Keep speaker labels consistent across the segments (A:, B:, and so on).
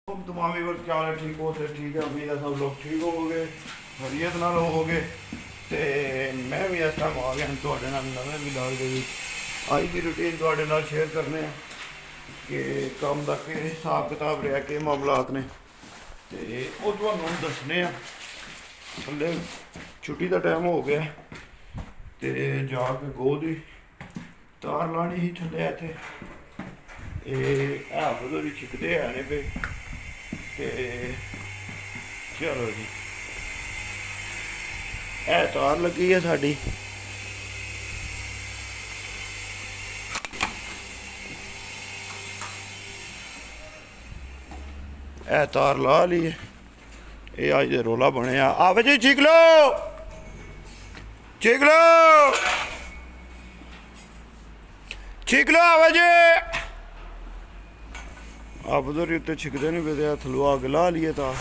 A: तमाम व्यूअर्स क्या हाल है? ठीक हो? से ठीक है, उम्मीद है सब लोग ठीक होवोगे, खैरियत नाल होवोगे। ते मैं भी इस टाइम आ गया तुहाडे नाल नवें व्लॉग दे विच। अज दी रूटीन तुहाडे नाल शेयर करने कि काम दा कि हिसाब किताब रहा, कि मामलात ने, ते ओह तुहानूं दस्सने आ। थल्ले छुट्टी का टाइम हो गया ते जाके गौ दी तार लानी ही थल्ले इत्थे। हाफत छिकदे है ने पे ते चलो जी, ए तार लगी है साड़ी। ए तार ला ली है, ये अज दे रोला बनया। आवे जी चीक लो, चीक लो, चीक लो, आवे जी। आफत उत्ते छिकदे नहीं पे, थल्लों अग ला लिए तार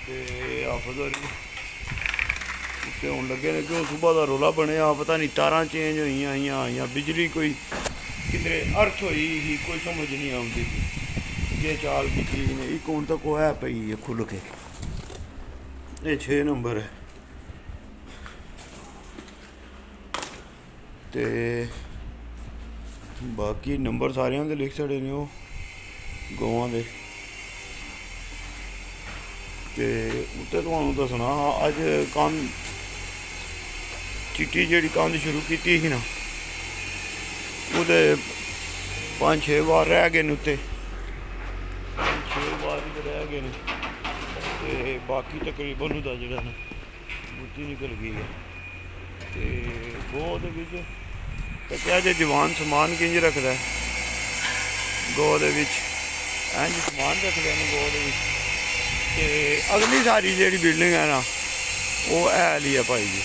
A: ते आफत उत्ते हुण लगे ने। क्यों सुबह का रोला बनया, पता नहीं तारां चेंज हुई, बिजली कोई किधरे अर्थ हुई ही, कोई समझ नहीं आती जे चाल की चीज ने। एक हूँ तक है पई है खुल के, ये 6 नंबर है ते बाकी नंबर सारे दे लिख छड़े ने गौवां दे। ते उत्ते तुहानूं दस्सना अज कंध चिट्टी जिहड़ी कंध शुरू कीती ही ना, ओहदे 5-6 बार रह गए न, उत्ते 6 बार ही रह गए न ते बाकी तकरीबन ओहदा जिहड़ा ना गुत्ती निकल गई है। ते गौ दे विच क्या जे जवान समान किंज रखदा है, गौ दे विच इंज समान रखदे ने गौ दे विच। ते अगली सारी जिहड़ी बिल्डिंग है ना, वो है ली है भाई जी।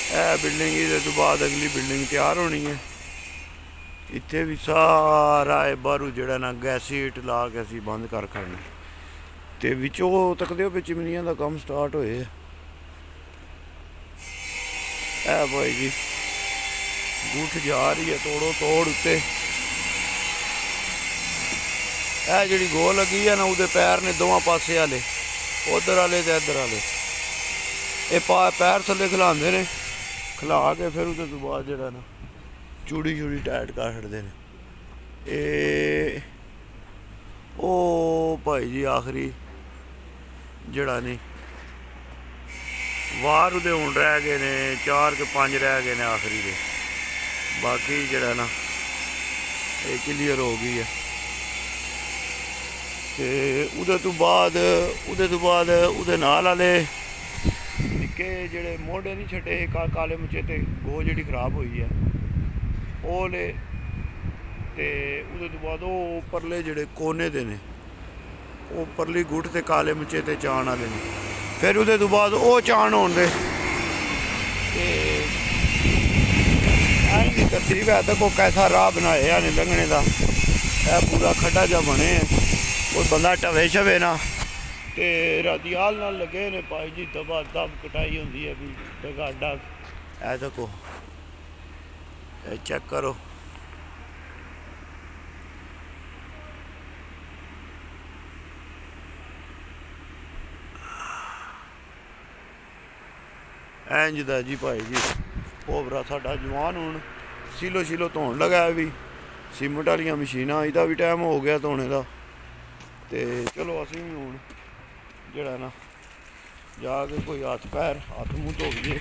A: यह बिल्डिंग इहदे तो बाद अगली बिल्डिंग तैयार होनी है। इत्थे भी सारा बाहरों जिहड़ा ना गैसी इट ला के असीं बंद कर खड़ना ते विचों तकदे हो चिमनियां दा काम स्टार्ट होए है भाई जी। गुठ जा रही है तोड़ो तोड़ उत्ते। यह जिहड़ी गौ लगी है ना, उहदे पैर ने दोवां पासे आले, उधर आले ते इधर आले। ये पैर थल्ले खिलांदे ने, खिला के फिर उहदे तो बाद जिहड़ा ना चूड़ी चूड़ी टाइट कर छड़दे ने। ओ भाई जी आखिरी जिहड़ा नहीं वार उहदे हुण रह गए ने 4 के 5 रह गए ने आखिरी दे। बाकी जिहड़ा ना ये क्लीयर हो गई है। ते उहदे तो बाद उहदे नाल आले निक्के जिहड़े मोढे नहीं छड्डे काले मुच्चे ते गौ जिहड़ी खराब हुई है ओह ले। ते उहदे तो बाद ओह परले जिहड़े कोने दे ने, ओह परली गुठ ते काले मुच्चे ते चाण आले ने। फिर उहदे तो बाद ओह चाण होण दे ते तरतीब है। देखो कैसा राह बनाया ने लंघने का, यह पूरा खड्डा जा बने कोई बंदा टवे शवे ना। ते रातियाल नाल लगे ने भाई जी, दबा दब कटाई होंदी है भी डगा डग। ऐ देखो चेक करो, इंज दा जी भाई जी। ओवरा साडा जवान हुण सीलो शीलो धोन लगा है भी, सीमेंट वाली मशीनां, इहदा भी टाइम हो गया धोने का। ते चलो असीं भी हुण जिहड़ा ना जाके कोई हत्थ पैर हत्थ मूँह धोइए,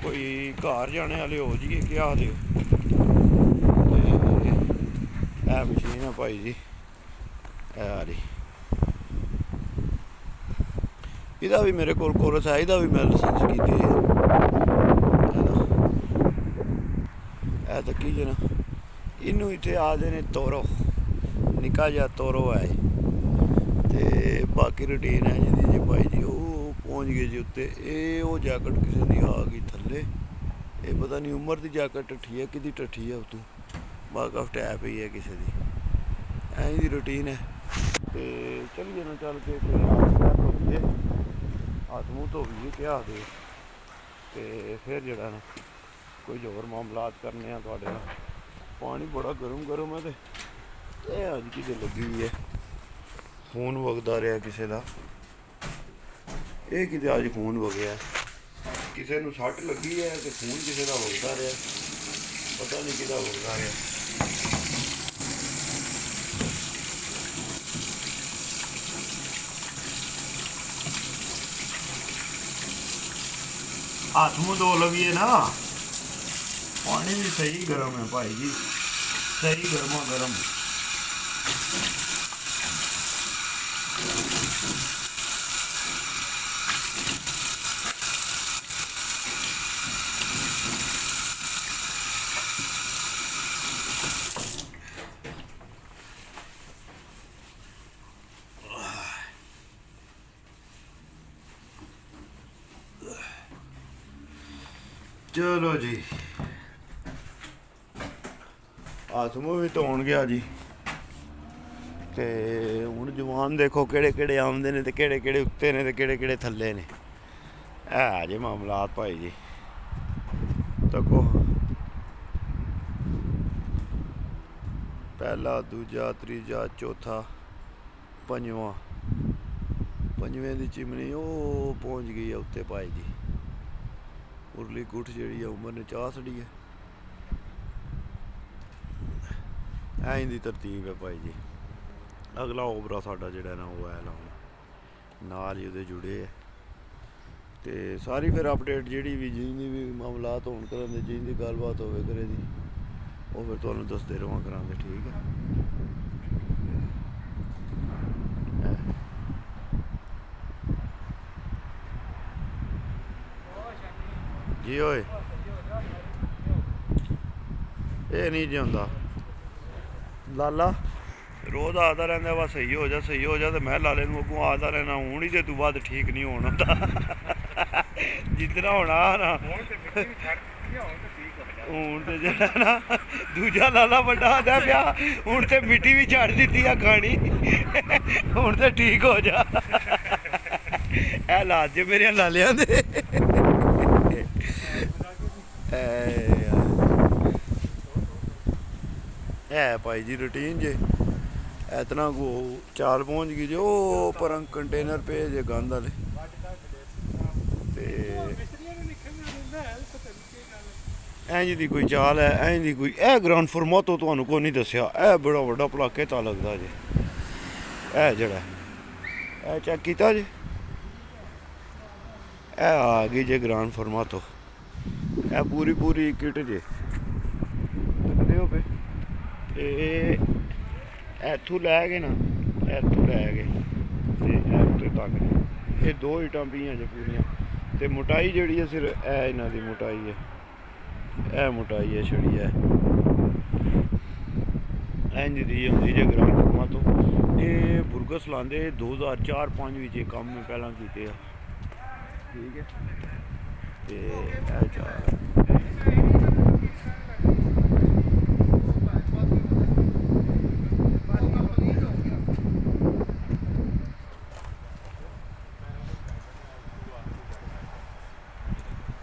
A: कोई घर जाने वाले हो जाइए, क्या आखदे हो। ते मशीन है भाई जी यारी, इहदा भी मेरे कोल कोर्स है, इहदा भी मैं लाइसेंस कीते है तकी जना। इनू इत्थे आखदे ने तोरो, निक्का जिहा तोरो है। ते बाकी रूटीन है जी जी भाई जी। वो पहुँच गए जी उत्ते। ये वो जैकट किसी की आ गई थल्ले, ये पता नहीं उम्र की जैकट टट्ठी है कि टट्ठी है उतों बाकफ टै पई है किसी की। ऐं दी रूटीन है। तो चलिए ना चल के कोई हाथ पैर धोइए, हाथ मूँह धोइए, क्या आखदे। तो फिर जरा ना कोई होर मामलात करने तुहाडे नाल। पानी बड़ा गर्म गर्म है तो ਇਹ ਅੱਜ ਕਿਤੇ ਲੱਗੀ ਹੋਈ ਹੈ, ਖੂਨ ਵਗਦਾ ਰਿਹਾ ਕਿਸੇ ਦਾ। ਇਹ ਕਿਤੇ ਅੱਜ ਖੂਨ ਵਗਿਆ, ਕਿਸੇ ਨੂੰ ਸੱਟ ਲੱਗੀ ਹੈ ਤੇ ਖੂਨ ਕਿਸੇ ਦਾ ਵਗਦਾ ਰਿਹਾ, ਪਤਾ ਨਹੀਂ ਕਿਹਦਾ ਵਗਦਾ ਰਿਹਾ। ਹੱਥ ਮੂੰਹ ਧੋ ਲਵੀਏ ਨਾ, ਪਾਣੀ ਵੀ ਸਹੀ ਗਰਮ ਹੈ ਭਾਈ ਜੀ, ਸਹੀ ਗਰਮਾ ਗਰਮ। ਚਲੋ ਜੀ, ਹੱਥ ਮੂੰਹ ਵੀ ਧੋਣ ਗਿਆ ਜੀ। ਤੇ ਹੁਣ ਜਵਾਨ ਦੇਖੋ ਕਿਹੜੇ ਕਿਹੜੇ ਆਉਂਦੇ ਨੇ ਤੇ ਕਿਹੜੇ ਕਿਹੜੇ ਉੱਤੇ ਨੇ ਤੇ ਕਿਹੜੇ ਕਿਹੜੇ ਥੱਲੇ ਨੇ। ਇਹ ਜੇ ਮਾਮਲਾਤ ਭਾਈ ਜੀ, ਤੱਕੋ ਪਹਿਲਾ, ਦੂਜਾ, ਤੀਜਾ, ਚੌਥਾ, ਪੰਜਵਾਂ। ਪੰਜਵੇਂ ਦੀ ਚਿਮਨੀ ਉਹ ਪਹੁੰਚ ਗਈ ਆ ਉੱਤੇ ਭਾਈ ਜੀ। ਉਰਲੀ ਗੁੱਠ ਜਿਹੜੀ ਆ ਉਮਰ ਨੇ ਚਾਹ ਛੱਡੀ ਹੈ। ਐਂ ਦੀ ਤਰਤੀਬ ਹੈ ਭਾਈ ਜੀ। ਅਗਲਾ ਓਬਰਾ ਸਾਡਾ ਜਿਹੜਾ ਨਾ ਉਹ ਹੈ ਲਾਉਣਾ, ਨਾਲ ਹੀ ਉਹਦੇ ਜੁੜੇ ਹੈ। ਤੇ ਸਾਰੀ ਫਿਰ ਅਪਡੇਟ ਜਿਹੜੀ ਵੀ ਜਿਹਦੀ ਵੀ ਮਾਮਲਾਤ ਹੋਣ ਕਰਨ ਦੇ, ਜਿਹਦੀ ਗੱਲਬਾਤ ਹੋਵੇ ਕਰੇ ਦੀ, ਉਹ ਫਿਰ ਤੁਹਾਨੂੰ ਦੱਸਦੇ ਰਹਾਂ ਕਰਾਂਗੇ। ਠੀਕ ਹੈ ਜੀ। ਓਏ ਇਹ ਨਹੀਂ ਜਿਉਂਦਾ ਲਾਲਾ, ਰੋਜ਼ ਆਦਾ ਰਹਿੰਦਾ ਵਾ ਸਹੀ ਹੋ ਜਾ ਸਹੀ ਹੋ ਜਾ, ਤੇ ਮੈਂ ਲਾਲੇ ਨੂੰ ਅੱਗੋਂ ਆਦਾ ਰਹਿਣਾ ਹੁਣ ਹੀ ਤੇ ਤੂੰ ਬਾਅਦ ਠੀਕ ਨਹੀਂ ਹੋਣਾ ਹੁੰਦਾ। ਜਿੱਦਣਾ ਹੋਣਾ ਨਾ ਹੁਣ ਤੇ ਜਿਹੜਾ ਨਾ ਦੂਜਾ ਲਾਲਾ ਵੱਡਾ ਆਦਾ ਪਿਆ, ਹੁਣ ਤੇ ਮਿੱਟੀ ਵੀ ਛੱਡ ਦਿੱਤੀ ਆ ਖਾਣੀ, ਹੁਣ ਤੇ ਠੀਕ ਹੋ ਜਾ। ਇਹ ਲਾਜ ਜੇ ਮੇਰੇ ਲਾਲਿਆਂ ਦੇ। ਹੈ ਭਾਈ ਜੀ ਰੂਟੀਨ ਜੇ ਇਤਨਾ ਕੋ ਚਾਲ ਪਹੁੰਚ ਗਈ ਜੇ। ਉਹ ਪਰ ਕੰਟੇਨਰ ਪਏ ਜੇ ਗੰਦ ਵਾਲੇ। ਤੇ ਇੰਜ ਦੀ ਕੋਈ ਚਾਲ ਹੈ, ਇੰਜ ਦੀ ਕੋਈ। ਇਹ ਗਰਾਊਂਡ ਫਰਮਾਤੋ ਤੁਹਾਨੂੰ ਕੋਈ ਨਹੀਂ ਦੱਸਿਆ, ਇਹ ਬੜਾ ਵੱਡਾ ਭਲਾਕੇ ਤਾਂ ਲੱਗਦਾ ਜੇ। ਇਹ ਜਿਹੜਾ ਇਹ ਚੈੱਕ ਕੀਤਾ ਜੇ, ਇਹ ਆ ਗਈ ਜੇ ਗਰਾਊਂਡ ਫਰਮਾਤੋ। ਇਹ ਪੂਰੀ ਕਿਟ ਜੇ ਦੇਖਦੇ ਹੋ ਪਏ। ਇਹ ਇੱਥੋਂ ਲੈ ਗਏ ਨਾ, ਇੱਥੋਂ ਲੈ ਗਏ ਤੇ ਇੱਥੇ ਤੱਕ ਇਹ ਦੋ ਇੱਟਾਂ ਪਈਆਂ ਜੇ ਪੂਰੀਆਂ। ਤੇ ਮੋਟਾਈ ਜਿਹੜੀ ਹੈ ਸਿਰਫ ਇਹ ਇਹਨਾਂ ਦੀ ਮੋਟਾਈ ਹੈ, ਇਹ ਮੋਟਾਈ ਹੈ ਛੜੀ ਹੈ। ਇੰਝ ਦੀ ਹੁੰਦੀ ਜੇ ਗਰਾਊਂਡ ਫਰਮਾ ਤੋਂ। ਇਹ ਬੁਰਗਸ ਲਾਉਂਦੇ 2004-05 ਵਿੱਚ ਇਹ ਕੰਮ ਮੈਂ ਪਹਿਲਾਂ ਕੀਤੇ ਆ। ਠੀਕ ਹੈ ਤੇ ਇਹ ਚਾਰ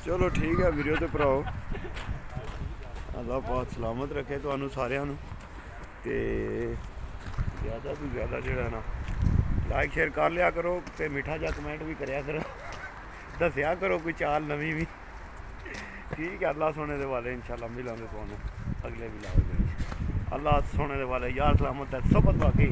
A: ਚਲੋ ਠੀਕ ਹੈ ਵੀਡੀਓ ਤੇ ਭਰਾਓ, ਅੱਲਾਹ ਪਾਕ ਸਲਾਮਤ ਰੱਖੇ ਤੁਹਾਨੂੰ ਸਾਰਿਆਂ ਨੂੰ। ਤੇ ਜ਼ਿਆਦਾ ਤੋਂ ਜ਼ਿਆਦਾ ਜਿਹੜਾ ਨਾ ਲਾਈਕ ਸ਼ੇਅਰ ਕਰ ਲਿਆ ਕਰੋ, ਤੇ ਮਿੱਠਾ ਜਿਹਾ ਕਮੈਂਟ ਵੀ ਕਰਿਆ ਕਰੋ, ਦੱਸਿਆ ਕਰੋ ਕੋਈ ਚਾਲ ਨਵੀਂ ਵੀ। ਠੀਕ ਹੈ, ਅੱਲਾਹ ਸੋਨੇ ਦੇ ਵਾਲੇ इंशाल्लाह मिलांगे ਤੁਹਾਨੂੰ ਅਗਲੇ ਵੀ ਲਾਓ। ਅੱਲਾਹ ਸੋਨੇ ਦੇ ਵਾਲੇ यार सलामत है सब बाकी।